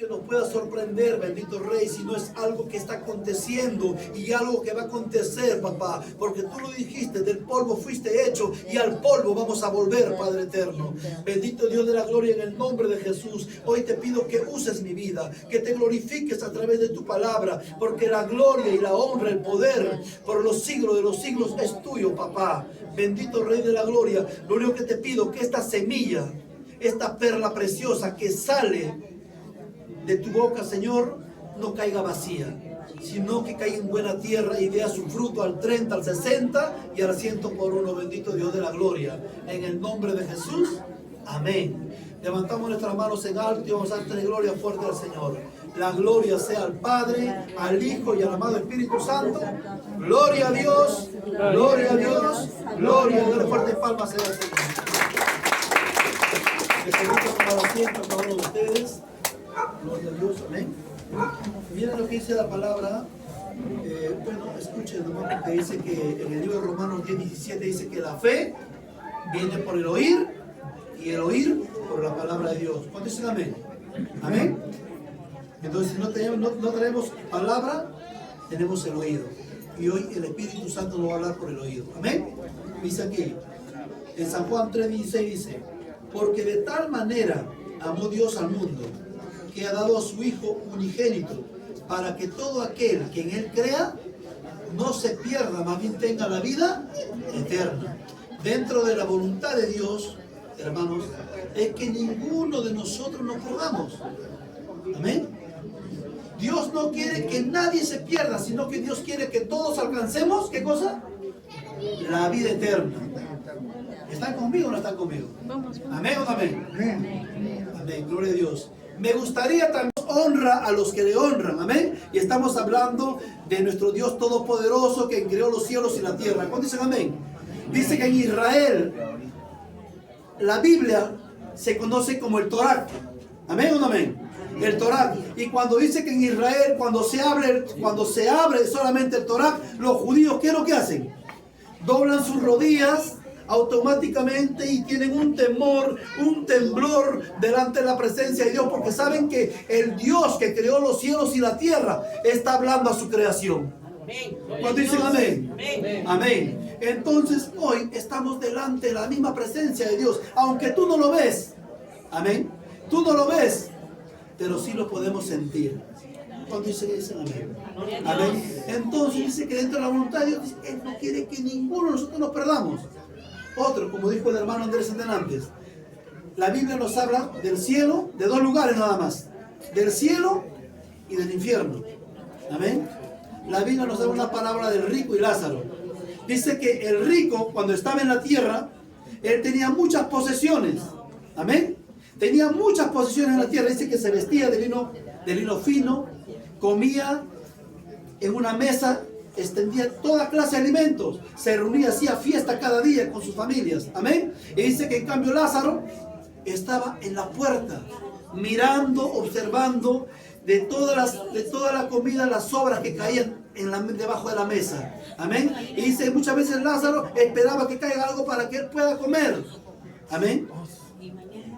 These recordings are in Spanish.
nos pueda sorprender, bendito Rey, si no es algo que está aconteciendo y algo que va a acontecer, papá, porque tú lo dijiste, del polvo fuiste hecho y al polvo vamos a volver, Padre eterno. Bendito Dios de la gloria, en el nombre de Jesús, hoy te pido que uses mi vida, que te glorifiques a través de tu palabra, porque la gloria y la honra, el poder por los siglos de los siglos es tuyo, papá. Bendito Rey de la gloria, lo único que te pido, que esta semilla, esta perla preciosa que sale de tu boca, Señor, no caiga vacía, sino que caiga en buena tierra y dé su fruto al 30, al 60 y al 100 por uno. Bendito Dios de la gloria, en el nombre de Jesús, amén. Levantamos nuestras manos en alto y vamos a darle gloria fuerte al Señor. La gloria sea al Padre, al Hijo y al amado Espíritu Santo. Gloria a Dios, gloria a Dios, gloria a Dios. Fuerte palmas sea al Señor. Les permito tomar asiento a cada uno de ustedes. Gloria a Dios, amén. Miren lo que dice la palabra. Bueno, escuchen nomás, porque dice que en el libro de Romanos 10:17 dice que la fe viene por el oír y el oír por la palabra de Dios. ¿Cuántos dicen amén? Amén. Entonces, si no tenemos palabra, tenemos el oído. Y hoy el Espíritu Santo nos va a hablar por el oído. Amén. Dice aquí, en San Juan 3:16 dice: porque de tal manera amó Dios al mundo, que ha dado a su Hijo unigénito, para que todo aquel que en Él crea no se pierda, más bien tenga la vida eterna. Dentro de la voluntad de Dios, hermanos, es que ninguno de nosotros nos perdamos. Amén. Dios no quiere que nadie se pierda, sino que Dios quiere que todos alcancemos, ¿qué cosa? La vida eterna. ¿Están conmigo o no están conmigo? Amén o no amén. Amén, gloria a Dios. Me gustaría también honra a los que le honran, amén. Y estamos hablando de nuestro Dios todopoderoso que creó los cielos y la tierra. ¿Cuándo dicen amén? Dice que en Israel la Biblia se conoce como el Torá. Amén o no amén. El Torá. Y cuando dice que en Israel, cuando se abre solamente el Torá, los judíos, ¿qué es lo que hacen? Doblan sus rodillas automáticamente y tienen un temor, un temblor delante de la presencia de Dios, porque saben que el Dios que creó los cielos y la tierra está hablando a su creación. Cuando dicen amén, amén. Entonces hoy estamos delante de la misma presencia de Dios, aunque tú no lo ves, amén, tú no lo ves, pero sí lo podemos sentir. Cuando dicen amén, amén. Entonces dice que dentro de la voluntad de Dios, Él no quiere que ninguno de nosotros nos perdamos. Otro, como dijo el hermano Andrés antes, la Biblia nos habla del cielo, de dos lugares nada más, del cielo y del infierno. Amén. La Biblia nos da una palabra del rico y Lázaro. Dice que el rico, cuando estaba en la tierra, él tenía muchas posesiones. Amén. Tenía muchas posesiones en la tierra. Dice que se vestía de lino fino, comía en una mesa, extendía toda clase de alimentos, se reunía, hacía fiesta cada día con sus familias. Amén. Y dice que en cambio Lázaro estaba en la puerta, mirando, observando de toda la comida, las sobras que caían debajo de la mesa. Amén. Y dice, muchas veces Lázaro esperaba que caiga algo para que él pueda comer. Amén.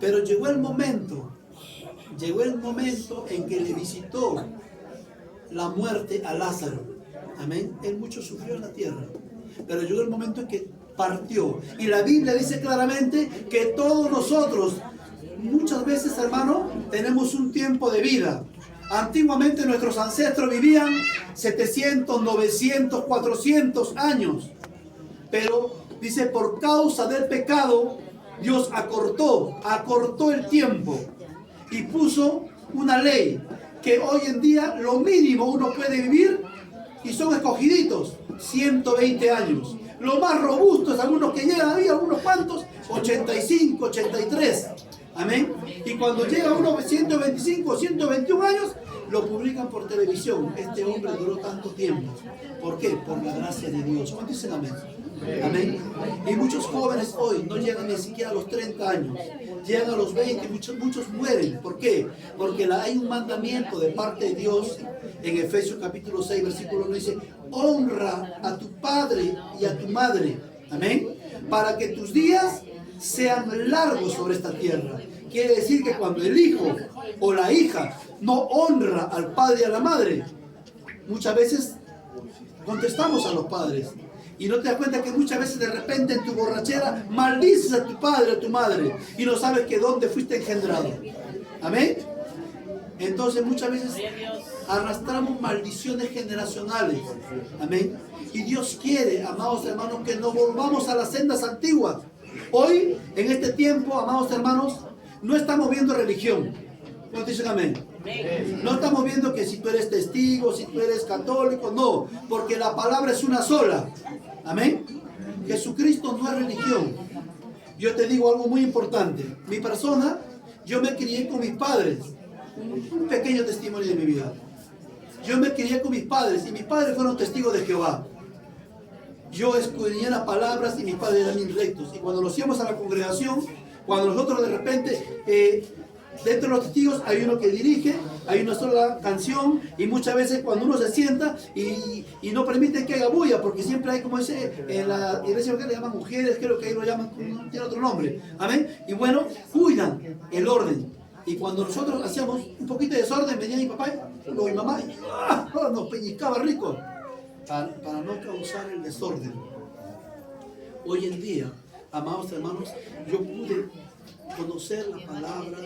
Pero llegó el momento en que le visitó la muerte a Lázaro. Amén. Él mucho sufrió en la tierra, pero llegó el momento en que partió. Y la Biblia dice claramente que todos nosotros, muchas veces, hermano, tenemos un tiempo de vida. Antiguamente nuestros ancestros vivían 700, 900, 400 años. Pero dice, por causa del pecado, Dios acortó el tiempo y puso una ley que hoy en día lo mínimo uno puede vivir, y son escogiditos, 120 años. Lo más robusto es algunos que llegan ahí, algunos cuantos, 85, 83. Amén. Y cuando llega uno 125, 121 años, lo publican por televisión. Este hombre duró tanto tiempo. ¿Por qué? Por la gracia de Dios. ¿Cuántos dicen amén? Amén. Y muchos jóvenes hoy no llegan ni siquiera a los 30 años. Llegan a los 20, muchos mueren. ¿Por qué? Porque hay un mandamiento de parte de Dios en Efesios capítulo 6, versículo 1, dice: honra a tu padre y a tu madre. Amén. Para que tus días sean largos sobre esta tierra. Quiere decir que cuando el hijo o la hija no honra al padre y a la madre. Muchas veces contestamos a los padres y no te das cuenta que muchas veces de repente en tu borrachera maldices a tu padre o a tu madre y no sabes que dónde fuiste engendrado. Amén. Entonces muchas veces arrastramos maldiciones generacionales. Amén. Y Dios quiere, amados hermanos, que no volvamos a las sendas antiguas. Hoy, en este tiempo, amados hermanos, no estamos viendo religión. ¿Cuántos dicen amén? No estamos viendo que si tú eres testigo, si tú eres católico, no, porque la palabra es una sola. Amén. Jesucristo no es religión. Yo te digo algo muy importante. Mi persona, yo me crié con mis padres. Un pequeño testimonio de mi vida. Yo me crié con mis padres y mis padres fueron testigos de Jehová. Yo escudriñé las palabras y mis padres eran rectos. Y cuando nos íbamos a la congregación, cuando nosotros de repente, dentro de los testigos hay uno que dirige, hay una sola canción, y muchas veces cuando uno se sienta y no permite que haga bulla, porque siempre hay, como dice, en la iglesia que le llaman mujeres, creo que ahí lo llaman, tiene otro nombre. Amén. Y bueno, cuidan el orden. Y cuando nosotros hacíamos un poquito de desorden, venía mi papá y mi mamá y nos peñiscaba rico para no causar el desorden. Hoy en día, amados hermanos, yo pude conocer la palabra,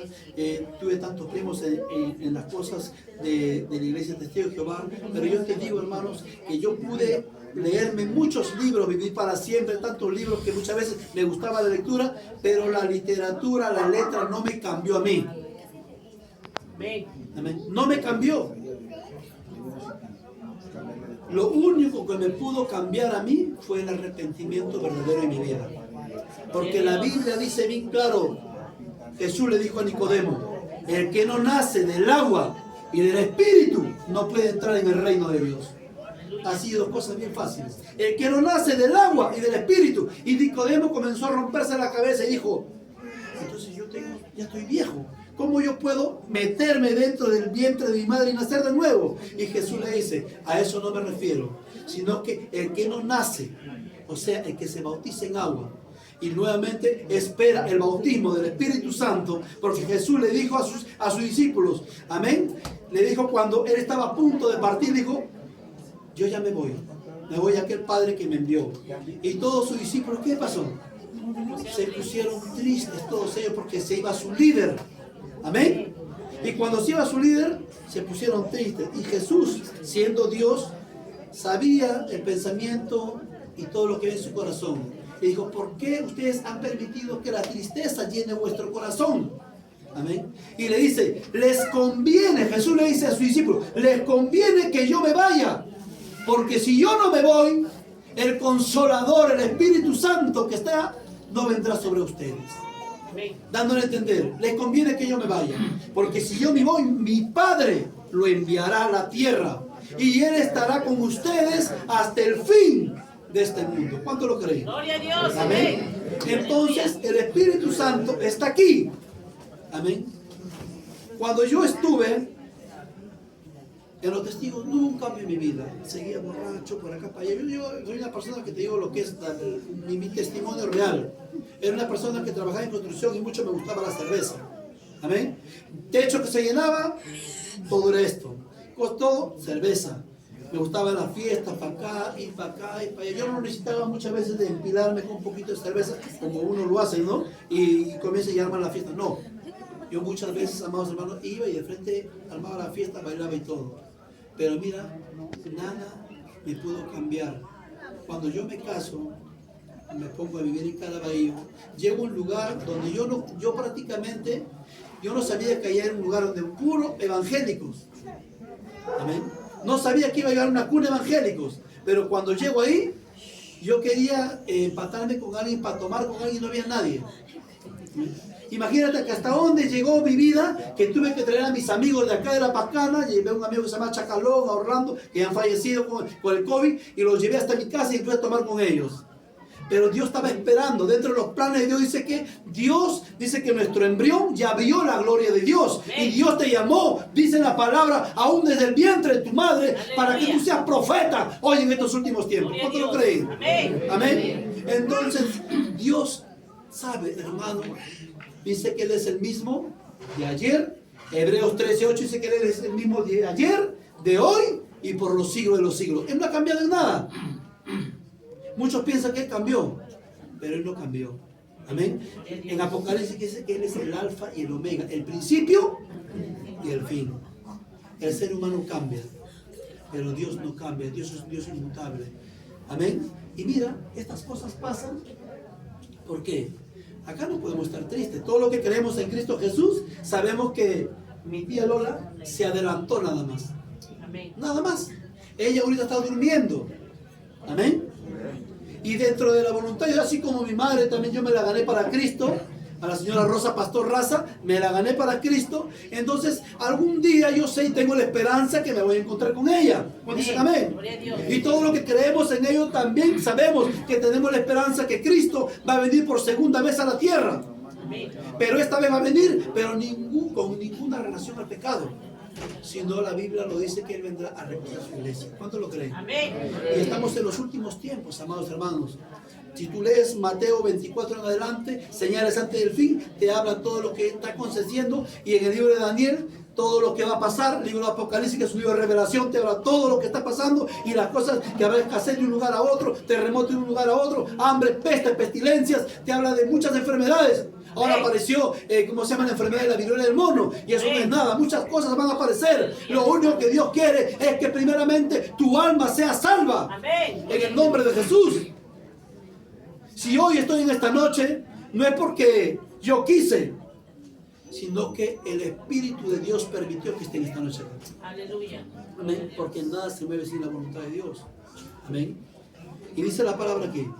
tuve tantos primos en las cosas de la iglesia Testigo de Jehová, pero yo te digo, hermanos, que yo pude leerme muchos libros, vivir para siempre, tantos libros que muchas veces me gustaba la lectura, pero la literatura, la letra no me cambió a mí. Amén. No me cambió. Lo único que me pudo cambiar a mí fue el arrepentimiento verdadero en mi vida. Porque la Biblia dice bien claro, Jesús le dijo a Nicodemo, el que no nace del agua y del espíritu no puede entrar en el reino de Dios. Así dos cosas bien fáciles. El que no nace del agua y del espíritu. Y Nicodemo comenzó a romperse la cabeza y dijo, entonces ya estoy viejo. ¿Cómo yo puedo meterme dentro del vientre de mi madre y nacer de nuevo? Y Jesús le dice, a eso no me refiero, sino que el que no nace, o sea, el que se bautiza en agua, y nuevamente espera el bautismo del Espíritu Santo, porque Jesús le dijo a sus discípulos, amén, le dijo cuando él estaba a punto de partir, dijo, yo ya me voy a aquel Padre que me envió. Y todos sus discípulos, ¿qué pasó? Se pusieron tristes todos ellos porque se iba su líder. Amén. Y cuando se iba su líder, se pusieron tristes. Y Jesús, siendo Dios, sabía el pensamiento y todo lo que ve en su corazón. Y dijo, ¿por qué ustedes han permitido que la tristeza llene vuestro corazón? Amén. Y le dice, les conviene, Jesús le dice a sus discípulos, les conviene que yo me vaya. Porque si yo no me voy, el Consolador, el Espíritu Santo que está, no vendrá sobre ustedes. Dándole a entender, les conviene que yo me vaya, porque si yo me voy, mi Padre lo enviará a la tierra y Él estará con ustedes hasta el fin de este mundo. ¿Cuánto lo creen? Gloria a Dios. Amén. Entonces el Espíritu Santo está aquí. Amén. Cuando yo estuve en los testigos, no hubo un cambio en mi vida. Seguía borracho por acá para allá. Yo soy una persona que te digo lo que es mi testimonio real. Era una persona que trabajaba en construcción y mucho me gustaba la cerveza. Amén. Techo que se llenaba, todo era esto. Todo, cerveza. Me gustaba la fiesta, para acá y para acá y para allá. Yo no necesitaba muchas veces de empilarme con un poquito de cerveza, como uno lo hace, ¿no? Y comienza y arma la fiesta. No. Yo muchas veces, amados hermanos, iba y de frente armaba la fiesta, bailaba y todo. Pero mira, nada me pudo cambiar. Cuando yo me caso, me pongo a vivir en Caraballo, llego a un lugar donde yo prácticamente, yo no sabía que allá era un lugar donde puro evangélicos. Amén. No sabía que iba a llegar una cuna de evangélicos, pero cuando llego ahí, yo quería empatarme con alguien, para tomar con alguien, no había nadie. Imagínate que hasta dónde llegó mi vida, que tuve que traer a mis amigos de acá de La Pacana. Llevé a un amigo que se llama Chacalón, a Orlando, que han fallecido con el COVID, y los llevé hasta mi casa y pude tomar con ellos. Pero Dios estaba esperando. Dentro de los planes de Dios dice que nuestro embrión ya vio la gloria de Dios. Y Dios te llamó, dice la palabra, aún desde el vientre de tu madre, para que tú seas profeta hoy en estos últimos tiempos. ¿Cuánto lo creen? Amén. Entonces, Dios sabe, hermano, dice que Él es el mismo de ayer Hebreos 13:8 dice que Él es el mismo de ayer, de hoy y por los siglos de los siglos. Él no ha cambiado en nada. Muchos piensan que Él cambió, pero Él no cambió. Amén. En Apocalipsis dice que Él es el alfa y el omega, el principio y el fin. El ser humano cambia, pero Dios no cambia. Dios es Dios inmutable. Amén. Y mira, estas cosas pasan. ¿Por qué? Acá no podemos estar tristes. Todo lo que creemos en Cristo Jesús, sabemos que mi tía Lola se adelantó nada más. Nada más. Ella ahorita está durmiendo. Amén. Y dentro de la voluntad, yo así como mi madre también yo me la gané para Cristo, a la señora Rosa Pastor Raza, me la gané para Cristo. Entonces, algún día yo sé y tengo la esperanza que me voy a encontrar con ella. Dicen amén. Y todo lo que creemos en ello también sabemos que tenemos la esperanza que Cristo va a venir por segunda vez a la tierra. Pero esta vez va a venir, pero con ninguna relación al pecado. Sino la Biblia lo dice que Él vendrá a recoger su iglesia. ¿Cuántos lo creen? Amén. Y estamos en los últimos tiempos, amados hermanos. Si tú lees Mateo 24 en adelante, señales antes del fin, te habla todo lo que está aconteciendo. Y en el libro de Daniel, todo lo que va a pasar. El libro de Apocalipsis, que es un libro de revelación, te habla todo lo que está pasando y las cosas que habrá escasez de un lugar a otro, terremoto de un lugar a otro, hambre, peste, pestilencias. Te habla de muchas enfermedades. Ahora apareció, ¿cómo se llama la enfermedad de la viruela del mono? Y eso no es nada, muchas cosas van a aparecer. Lo único que Dios quiere es que primeramente tu alma sea salva. Amén. En el nombre de Jesús. Si hoy estoy en esta noche, no es porque yo quise, sino que el Espíritu de Dios permitió que esté en esta noche. Aleluya. Amén. Porque nada se mueve sin la voluntad de Dios. Amén. Y dice la palabra aquí.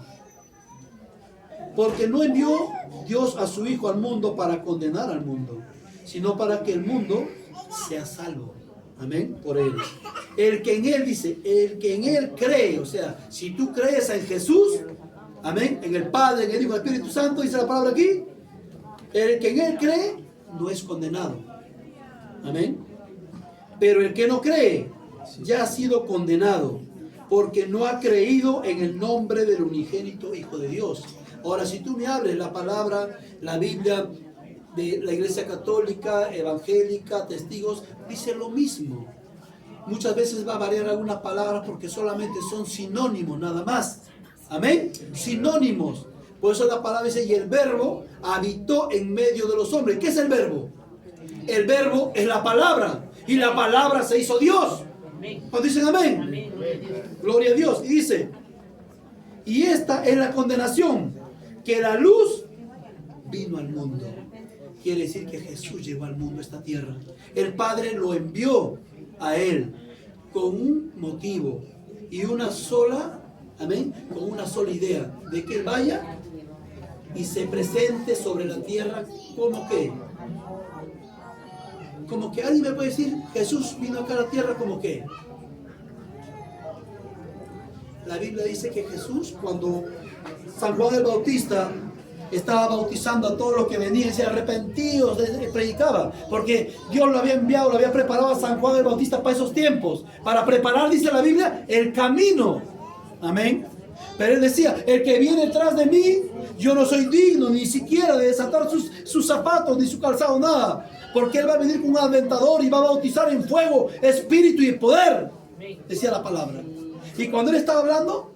Porque no envió Dios a su Hijo al mundo para condenar al mundo, sino para que el mundo sea salvo. Amén. Por Él. El que en Él dice, el que en Él cree, o sea, si tú crees en Jesús, amén, en el Padre, en el Hijo, en el Espíritu Santo, dice la palabra aquí, el que en Él cree no es condenado. Amén. Pero el que no cree ya ha sido condenado, porque no ha creído en el nombre del unigénito Hijo de Dios. Ahora, si tú me abres la palabra, la Biblia de la Iglesia Católica, Evangélica, Testigos, dice lo mismo. Muchas veces va a variar algunas palabras porque solamente son sinónimos, nada más. Amén. Sinónimos. Por eso la palabra dice, y el verbo habitó en medio de los hombres. ¿Qué es el verbo? El verbo es la palabra. Y la palabra se hizo Dios. Cuando dicen amén. Amén. Gloria a Dios. Y dice, y esta es la condenación, que la luz vino al mundo. Quiere decir que Jesús llegó al mundo, a esta tierra. El Padre lo envió a Él con un motivo y una sola, amén, con una sola idea, de que Él vaya y se presente sobre la tierra como que alguien me puede decir, Jesús vino acá a la tierra como que. La Biblia dice que Jesús, cuando San Juan el Bautista estaba bautizando a todos los que venían, se arrepentidos, predicaba, porque Dios lo había enviado, lo había preparado a San Juan el Bautista para esos tiempos, para preparar, dice la Biblia, el camino. Amén. Pero él decía, el que viene detrás de mí, yo no soy digno ni siquiera de desatar sus zapatos, ni su calzado, nada, porque él va a venir con un aventador y va a bautizar en fuego, espíritu y poder, decía la palabra. Y cuando él estaba hablando,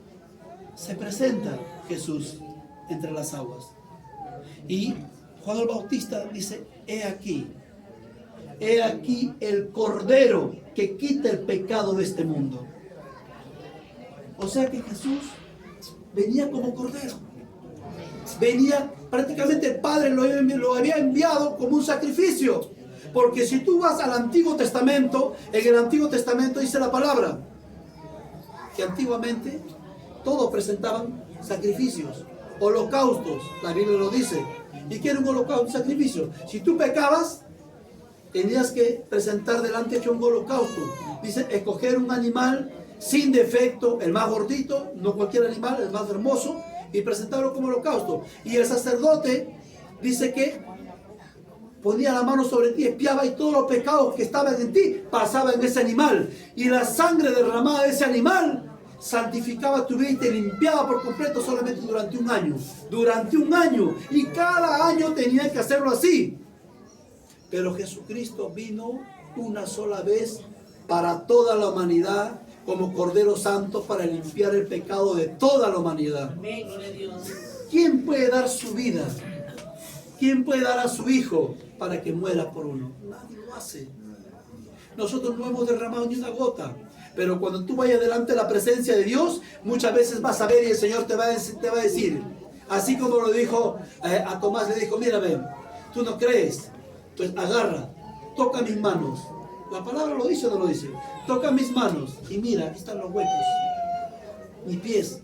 se presenta Jesús entre las aguas. Y Juan el Bautista dice, he aquí el Cordero que quita el pecado de este mundo. O sea que Jesús venía como Cordero. Venía, prácticamente el Padre lo había enviado como un sacrificio. Porque si tú vas al Antiguo Testamento, en el Antiguo Testamento dice la palabra, que antiguamente todos presentaban sacrificios, holocaustos, la Biblia lo dice. ¿Y qué era un holocausto? Un sacrificio. Si tú pecabas, tenías que presentar delante de un holocausto. Dice, escoger un animal sin defecto, el más gordito, no cualquier animal, el más hermoso, y presentarlo como holocausto. Y el sacerdote dice que ponía la mano sobre ti, espiaba, y todos los pecados que estaban en ti pasaban en ese animal. Y la sangre derramada de ese animal santificaba tu vida y te limpiaba por completo solamente durante un año. Durante un año. Y cada año tenía que hacerlo así. Pero Jesucristo vino una sola vez para toda la humanidad como Cordero Santo para limpiar el pecado de toda la humanidad. ¿Quién puede dar su vida? ¿Quién puede dar a su hijo para que muera por uno? Nadie lo hace. Nosotros no hemos derramado ni una gota. Pero cuando tú vayas delante de la presencia de Dios, muchas veces vas a ver y el Señor te va a decir, así como lo dijo a Tomás, le dijo, mírame, tú no crees, pues agarra, toca mis manos. La palabra lo dice o no lo dice. Toca mis manos y mira, aquí están los huecos, mis pies,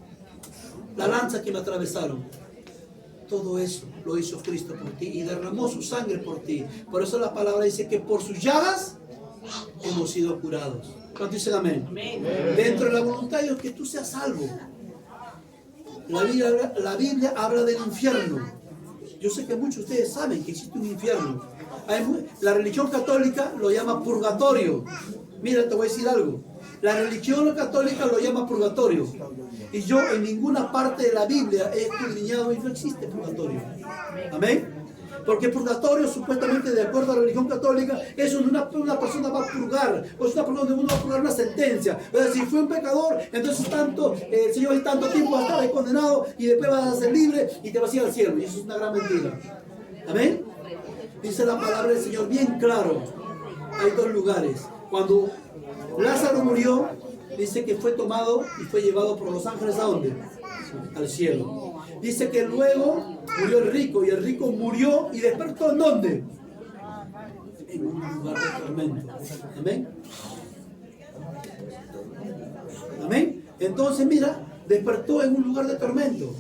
la lanza que me atravesaron. Todo eso lo hizo Cristo por ti y derramó su sangre por ti. Por eso la palabra dice que por sus llagas hemos sido curados. ¿Cuántos dicen amén? Amén? Dentro de la voluntad de Dios que tú seas salvo. La Biblia habla del infierno. Yo sé que muchos de ustedes saben que existe un infierno. La religión católica lo llama purgatorio. Mira, te voy a decir algo. La religión católica lo llama purgatorio. Y yo en ninguna parte de la Biblia he escudriñado y no existe purgatorio. Amén. Porque purgatorio, supuestamente, de acuerdo a la religión católica, es donde una persona va a purgar, o es una persona donde uno va a purgar una sentencia. O sea, si fue un pecador, entonces el Señor en tanto tiempo va a estar ahí condenado y después vas a ser libre y te vas a ir al cielo. Y eso es una gran mentira. Amén. Dice la palabra del Señor bien claro. Hay dos lugares. Cuando Lázaro murió, dice que fue tomado y fue llevado por los ángeles ¿a dónde? Al cielo. Dice que luego murió el rico y el rico murió y despertó ¿en dónde? En un lugar de tormento. Amén. Amén. Entonces mira, despertó en un lugar de tormento.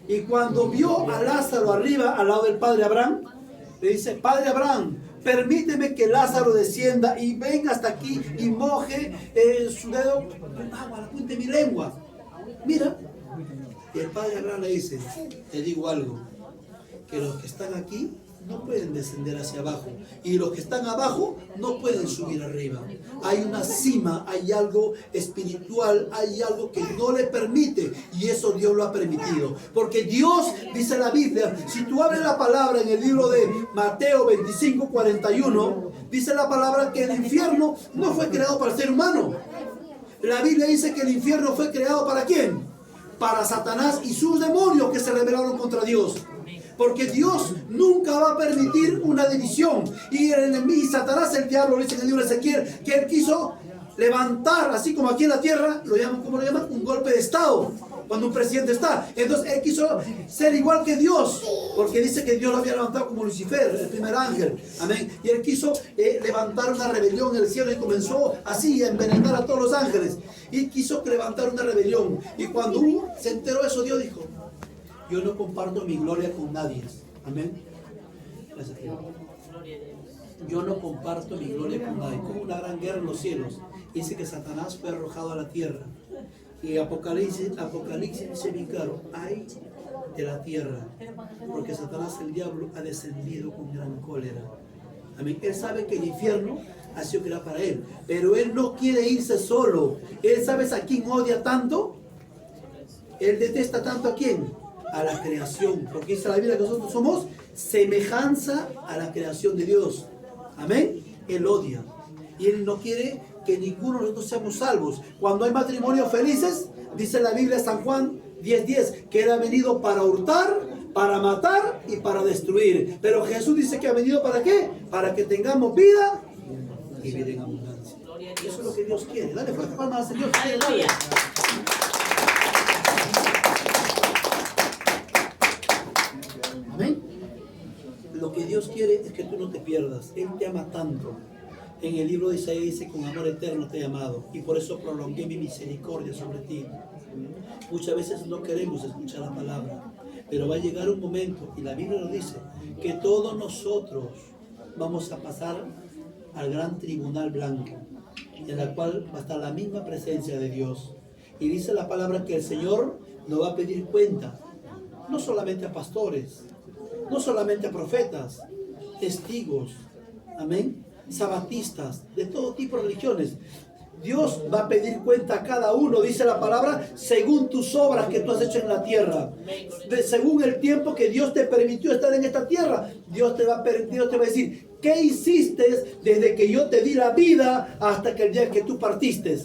Y cuando vio a Lázaro arriba al lado del padre Abraham, le dice, Padre Abraham, permíteme que Lázaro descienda y venga hasta aquí y moje su dedo con agua, la punta de mi lengua. Mira. Y el padre Abraham le dice, te digo algo, que los que están aquí no pueden descender hacia abajo y los que están abajo no pueden subir arriba. Hay una cima, hay algo espiritual, hay algo que no le permite y eso Dios lo ha permitido. Porque Dios, dice la Biblia, si tú abres la palabra en el libro de Mateo 25:41, dice la palabra que el infierno no fue creado para el ser humano. La Biblia dice que el infierno fue creado ¿para quién? Para Satanás y sus demonios que se rebelaron contra Dios. Porque Dios nunca va a permitir una división. Y el enemigo, Satanás, el diablo, dice en el libro de Ezequiel, que él quiso levantar, así como aquí en la tierra, ¿cómo lo llaman? Un golpe de estado. Cuando un presidente está. Entonces él quiso ser igual que Dios. Porque dice que Dios lo había levantado como Lucifer, el primer ángel. Amén. Y él quiso levantar una rebelión en el cielo y comenzó así a envenenar a todos los ángeles. Y quiso levantar una rebelión. Y cuando se enteró de eso, Dios dijo, yo no comparto mi gloria con nadie. Amén. Gracias a Dios. Yo no comparto mi gloria con nadie. Hubo una gran guerra en los cielos. Dice que Satanás fue arrojado a la tierra. Y Apocalipsis dice bien claro, ay de la tierra, porque Satanás, el diablo, ha descendido con gran cólera. Amén. Él sabe que el infierno ha sido creado para él, pero él no quiere irse solo. Él, ¿sabes a quién odia tanto? Él detesta tanto a quién? A la creación, porque dice la Biblia que nosotros somos semejanza a la creación de Dios. Amén. Él odia y él no quiere que ninguno de nosotros seamos salvos. Cuando hay matrimonios felices, dice la Biblia San Juan 10:10, que él ha venido para hurtar, para matar y para destruir. Pero Jesús dice que ha venido ¿para qué? Para que tengamos vida y vida en abundancia. Eso es lo que Dios quiere. Dale fuerte palmas al Señor. Dale. Amén. Lo que Dios quiere es que tú no te pierdas. Él te ama tanto. En el libro de Isaías dice, con amor eterno te he amado y por eso prolongué mi misericordia sobre ti. Muchas veces no queremos escuchar la palabra, pero va a llegar un momento, y la Biblia lo dice, que todos nosotros vamos a pasar al gran tribunal blanco, en la cual va a estar la misma presencia de Dios. Y dice la palabra que el Señor nos va a pedir cuenta, no solamente a pastores, no solamente a profetas, testigos, amén, sabatistas, de todo tipo de religiones. Dios va a pedir cuenta a cada uno, dice la palabra, según tus obras que tú has hecho en la tierra, según el tiempo que Dios te permitió estar en esta tierra. Dios te va a decir ¿qué hiciste desde que yo te di la vida hasta que el día que tú partiste?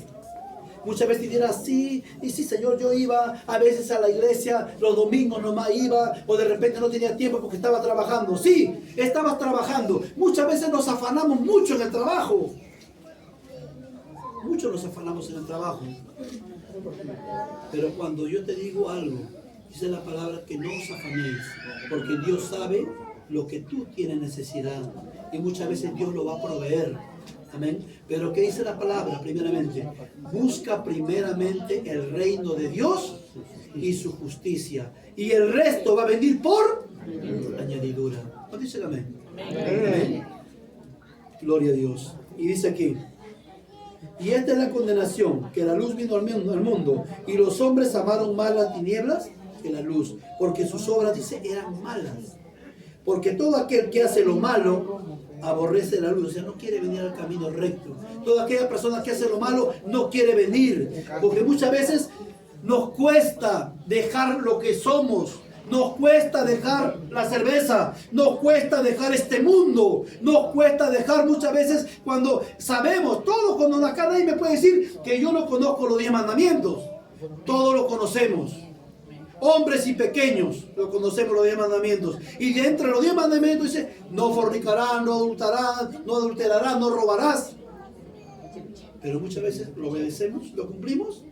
Muchas veces dirás, sí, y sí, Señor, yo iba a veces a la iglesia, los domingos nomás iba, o de repente no tenía tiempo porque estaba trabajando. Sí, estabas trabajando. Muchas veces nos afanamos mucho en el trabajo. Muchos nos afanamos en el trabajo. Pero cuando yo te digo algo, dice la palabra que no os afanéis, porque Dios sabe lo que tú tienes necesidad. Y muchas veces Dios lo va a proveer. Amén. Pero ¿qué dice la palabra? Primeramente, busca primeramente el reino de Dios y su justicia. Y el resto va a venir por añadidura. ¿No dice el amén? Amén. Gloria a Dios. Y dice aquí, y esta es la condenación, que la luz vino al mundo, y los hombres amaron más las tinieblas que la luz, porque sus obras, dice, eran malas. Porque todo aquel que hace lo malo aborrece la luz, o sea, no quiere venir al camino recto. Toda aquella persona que hace lo malo no quiere venir, porque muchas veces nos cuesta dejar lo que somos, nos cuesta dejar la cerveza, nos cuesta dejar este mundo, nos cuesta dejar muchas veces cuando sabemos todo, cuando acá nadie me puede decir que yo no conozco los 10 mandamientos, todos los conocemos. Hombres y pequeños, lo conocemos los 10 mandamientos. Y de entre los 10 mandamientos dice, no fornicarás, no adulterarás, no robarás. Pero muchas veces lo obedecemos, lo cumplimos.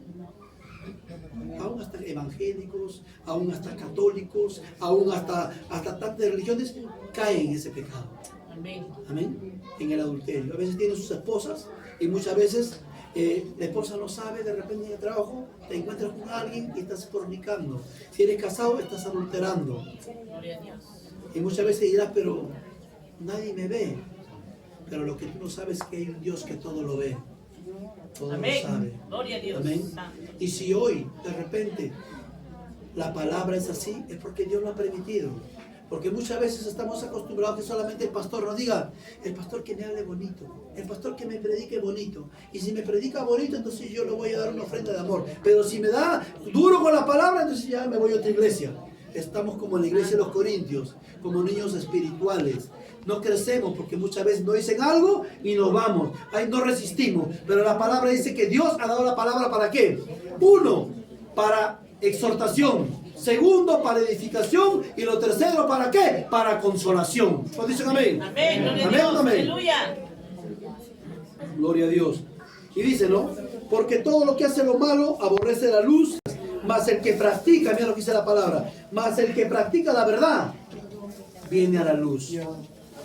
Aún hasta evangélicos, aún hasta católicos, aún hasta tantas religiones caen en ese pecado. Amén. En el adulterio. A veces tienen sus esposas y muchas veces la esposa no sabe, de repente en el trabajo te encuentras con alguien y estás fornicando. Si eres casado, estás adulterando. Y muchas veces dirás, pero nadie me ve. Pero lo que tú no sabes es que hay un Dios que todo lo ve. Todo Amén. lo sabe. Gloria a Dios. Amén. Y si hoy, de repente, la palabra es así, es porque Dios lo ha permitido. Porque muchas veces estamos acostumbrados que solamente el pastor nos diga, el pastor que me hable bonito, el pastor que me predique bonito. Y si me predica bonito, entonces yo le voy a dar una ofrenda de amor. Pero si me da duro con la palabra, entonces ya me voy a otra iglesia. Estamos como en la iglesia de los Corintios, como niños espirituales. No crecemos porque muchas veces nos dicen algo y nos vamos. Ahí no resistimos. Pero la palabra dice que Dios ha dado la palabra ¿para qué? Uno, para exhortación. Segundo, para edificación. Y lo tercero, ¿para qué? Para consolación. ¿Cuántos dicen amén? Amén. Gloria a Amén, Dios. amén. Aleluya. Gloria a Dios. Y dice, ¿no? Porque todo lo que hace lo malo aborrece la luz, mas el que practica, mira lo que dice la palabra, mas el que practica la verdad viene a la luz.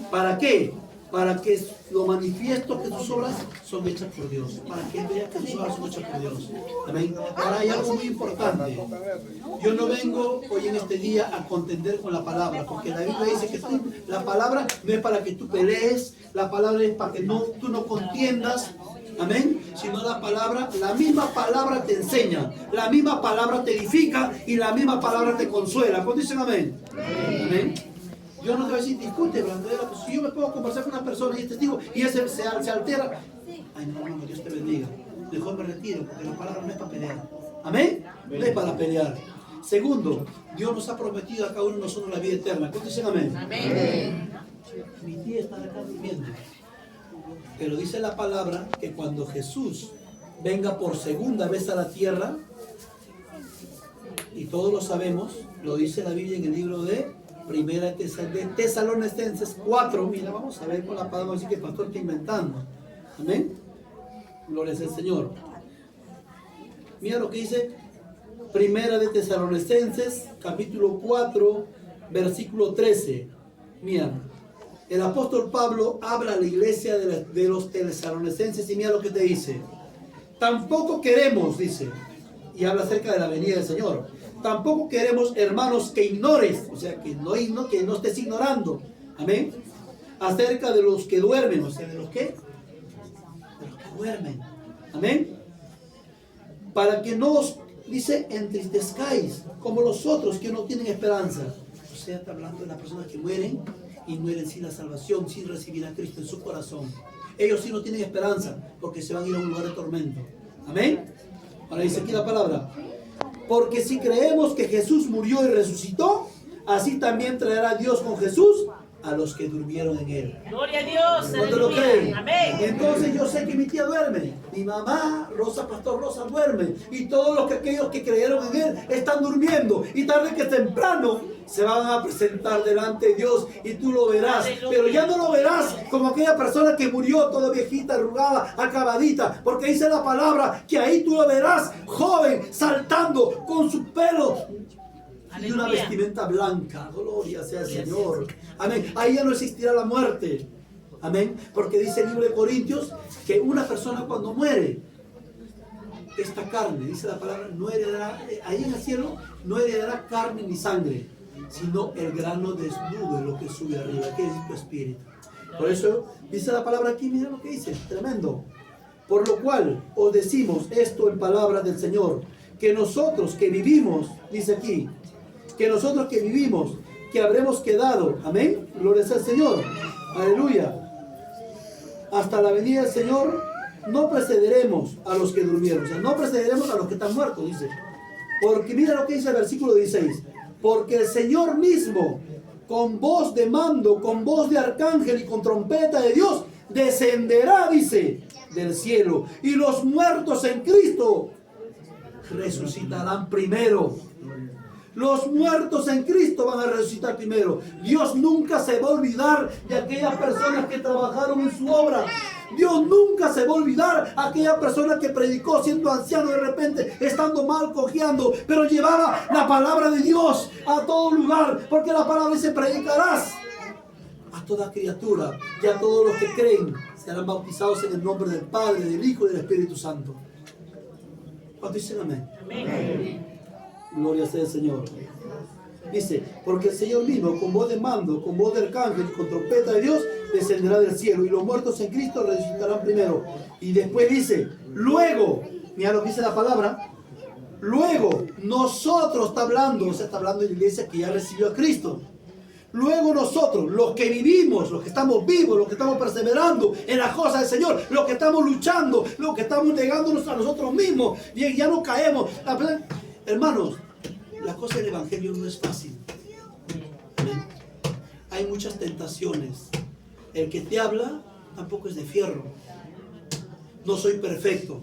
¿Para qué? Para que lo manifiesto que tus obras son hechas por Dios. Para que él vea que tus obras son hechas por Dios. Amén. Ahora hay algo muy importante. Yo no vengo hoy en este día a contender con la palabra, porque la Biblia dice que la palabra no es para que tú pelees, la palabra es para que tú no contiendas. Amén. Sino la misma palabra te enseña, la misma palabra te edifica y la misma palabra te consuela. ¿Cuántos dicen amén? Amén. Yo no te voy a decir, discute, Brandera, pues si yo me puedo conversar con una persona y es testigo y ese se altera. Ay, no, Dios te bendiga. Mejor me retiro, porque la palabra no es para pelear. Amén. No es para pelear. Segundo, Dios nos ha prometido a cada uno de nosotros la vida eterna. ¿Cuántos dicen amén? Amén. Mi tía está acá durmiendo. Pero dice la palabra que cuando Jesús venga por segunda vez a la tierra, y todos lo sabemos, lo dice la Biblia en el libro de Primera de Tesalonicenses 4. Mira, vamos a ver con la palabra, así que el pastor está inventando. Amén. Gloria al Señor. Mira lo que dice Primera de Tesalonicenses, capítulo 4, versículo 13. Mira, el apóstol Pablo habla a la iglesia de los tesalonicenses y mira lo que te dice. Tampoco queremos, dice, y habla acerca de la venida del Señor. Tampoco queremos, hermanos, que ignores, o sea, que no estés ignorando, amén, acerca de los que duermen, o sea, ¿de los qué? De los que duermen, amén, para que no os, dice, entristezcáis como los otros que no tienen esperanza. O sea, está hablando de las personas que mueren y mueren sin la salvación, sin recibir a Cristo en su corazón. Ellos sí no tienen esperanza porque se van a ir a un lugar de tormento, amén. Ahora dice aquí la palabra. Porque si creemos que Jesús murió y resucitó, así también traerá Dios con Jesús a los que durmieron en él. Gloria a Dios. ¿Cuántos lo creen? Amén. Entonces yo sé que mi tía duerme, mi mamá, Pastor Rosa duerme, y todos aquellos que creyeron en él están durmiendo, y tarde que temprano se van a presentar delante de Dios y tú lo verás. Aleluya. Pero ya no lo verás como aquella persona que murió toda viejita, arrugada, acabadita, porque dice la palabra que ahí tú lo verás joven, saltando con su pelo y una vestimenta blanca. Gloria sea el Señor. Amén. Ahí ya no existirá la muerte. Amén. Porque dice el libro de Corintios que una persona cuando muere, esta carne, dice la palabra, no heredará, ahí en el cielo no heredará carne ni sangre, sino el grano desnudo, lo que sube arriba, que es tu espíritu. Por eso dice la palabra aquí, mira lo que dice, tremendo. Por lo cual os decimos esto en palabras del Señor, que nosotros que vivimos, dice aquí, que nosotros que vivimos, que habremos quedado, amén, gloria al Señor, aleluya, hasta la venida del Señor, no precederemos a los que durmieron, o sea, no precederemos a los que están muertos, dice. Porque mira lo que dice el versículo 16, porque el Señor mismo, con voz de mando, con voz de arcángel y con trompeta de Dios, descenderá, dice, del cielo, y los muertos en Cristo resucitarán primero. Los muertos en Cristo van a resucitar primero. Dios nunca se va a olvidar de aquellas personas que trabajaron en su obra. Dios nunca se va a olvidar a aquella persona que predicó siendo anciano de repente, estando mal, cojeando, pero llevaba la palabra de Dios a todo lugar, porque la palabra dice: predicarás a toda criatura, y a todos los que creen serán bautizados en el nombre del Padre, del Hijo y del Espíritu Santo. ¿Cuántos dicen amén? Amén. Gloria sea el Señor. Dice, porque el Señor mismo, con voz de mando, con voz de arcángel y con trompeta de Dios, descenderá del cielo, y los muertos en Cristo resucitarán primero. Y después dice, luego, mira lo que dice la palabra, luego nosotros, está hablando, o sea, está hablando de la iglesia que ya recibió a Cristo. Luego nosotros, los que vivimos, los que estamos vivos, los que estamos perseverando en las cosas del Señor, los que estamos luchando, los que estamos negándonos a nosotros mismos, y ya no caemos. Hermanos, la cosa del evangelio no es fácil. ¿Amén? Hay muchas tentaciones. El que te habla tampoco es de fierro. No soy perfecto.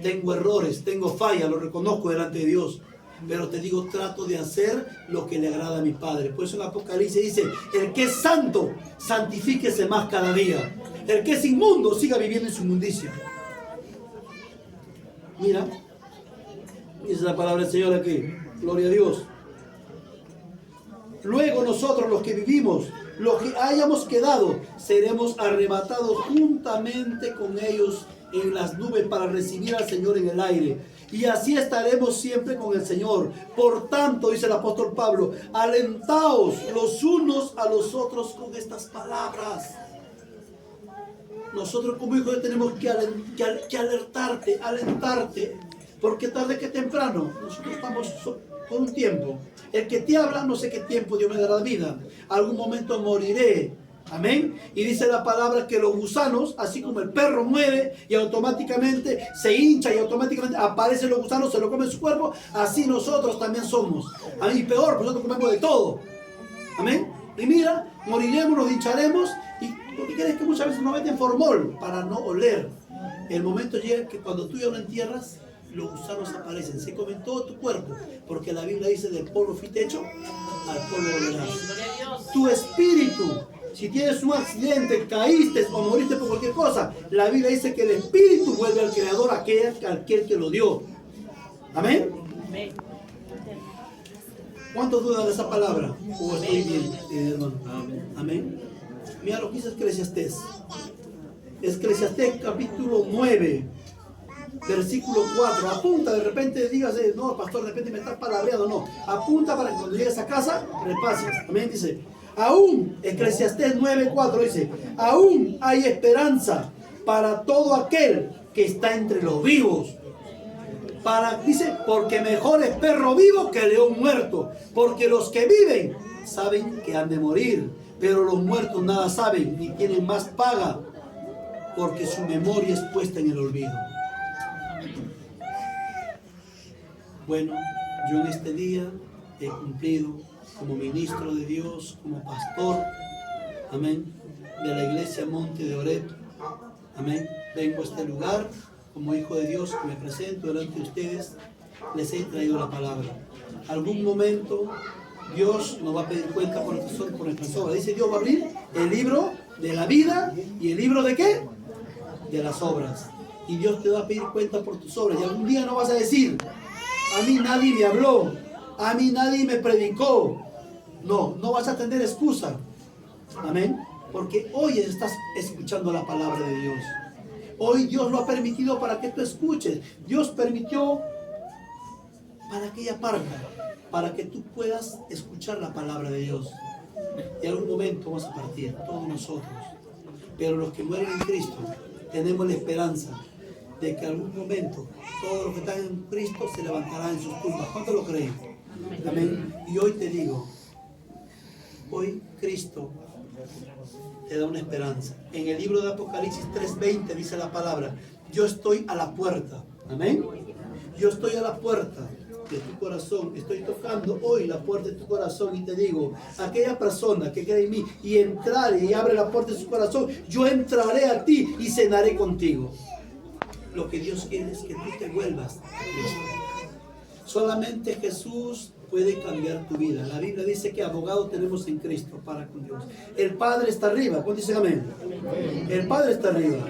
Tengo errores, tengo fallas, lo reconozco delante de Dios. Pero te digo, trato de hacer lo que le agrada a mi Padre. Por eso en Apocalipsis dice, el que es santo, santifíquese más cada día. El que es inmundo, siga viviendo en su inmundicia. Mira, dice la palabra del Señor aquí. Gloria a Dios. Luego nosotros, los que vivimos, los que hayamos quedado, seremos arrebatados juntamente con ellos en las nubes para recibir al Señor en el aire. Y así estaremos siempre con el Señor. Por tanto, dice el apóstol Pablo, alentaos los unos a los otros con estas palabras. Nosotros como hijos tenemos que alentarte, porque tarde que temprano, nosotros estamos por un tiempo. El que te habla, no sé qué tiempo Dios me dará vida. Algún momento moriré. Amén. Y dice la palabra que los gusanos, así como el perro muere y automáticamente se hincha y automáticamente aparecen los gusanos, se lo comen su cuerpo, así nosotros también somos. Y peor, nosotros comemos de todo. Amén. Y mira, moriremos, nos hincharemos. ¿Y por qué crees que muchas veces nos meten formol? Para no oler. El momento llega que cuando tú ya lo entierras, los gusanos aparecen, se comen todo tu cuerpo, porque la Biblia dice: del polvo fuiste hecho, al polvo volverás. Tu espíritu, si tienes un accidente, caíste o moriste por cualquier cosa, la Biblia dice que el espíritu vuelve al creador, aquel que lo dio. Amén. ¿Cuántos dudan de esa palabra? ¿O estoy bien, hermano? Amén. Mira lo que dice Eclesiastés. Eclesiastés capítulo 9. Versículo 4, apunta, de repente digas, no, pastor, de repente me estás palabreando, no, apunta para que cuando llegues a casa, repases. Amén, dice, aún, Eclesiastés 9:4 dice, aún hay esperanza para todo aquel que está entre los vivos. Dice, porque mejor es perro vivo que león muerto, porque los que viven saben que han de morir, pero los muertos nada saben, ni tienen más paga, porque su memoria es puesta en el olvido. Bueno, yo en este día he cumplido como ministro de Dios, como pastor, amén, de la iglesia Monte de Oreb, amén. Vengo a este lugar como hijo de Dios, que me presento delante de ustedes, les he traído la palabra. Algún momento Dios nos va a pedir cuenta por nuestras obras. Dice, Dios va a abrir el libro de la vida y el libro de ¿qué? De las obras. Y Dios te va a pedir cuenta por tus obras. Y algún día no vas a decir, a mí nadie me habló, a mí nadie me predicó. No, no vas a tener excusa. Amén. Porque hoy estás escuchando la palabra de Dios. Hoy Dios lo ha permitido para que tú escuches. Dios permitió para aquella parte, para que tú puedas escuchar la palabra de Dios. Y en algún momento vamos a partir, todos nosotros. Pero los que mueren en Cristo, tenemos la esperanza de que en algún momento todos los que están en Cristo se levantarán en sus tumbas. ¿Cuánto lo creen? Amén. Y hoy te digo, hoy Cristo te da una esperanza. En el libro de Apocalipsis 3:20 dice la palabra, yo estoy a la puerta. Amén. Yo estoy a la puerta de tu corazón, estoy tocando hoy la puerta de tu corazón y te digo, aquella persona que cree en mí y entrare y abre la puerta de su corazón, yo entraré a ti y cenaré contigo. Lo que Dios quiere es que tú te vuelvas a Cristo. Solamente Jesús puede cambiar tu vida. La Biblia dice que abogado tenemos en Cristo para con Dios. El Padre está arriba. ¿Cuántos dicen amén? El Padre está arriba.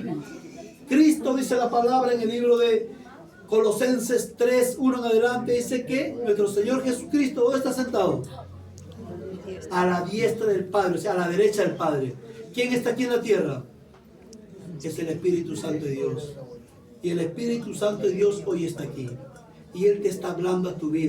Cristo, dice la palabra en el libro de Colosenses 3, 1 en adelante, dice que nuestro Señor Jesucristo, ¿dónde está sentado? A la diestra del Padre, o sea, a la derecha del Padre. ¿Quién está aquí en la tierra? Es el Espíritu Santo de Dios. Y el Espíritu Santo de Dios hoy está aquí. Y Él te está hablando a tu vida.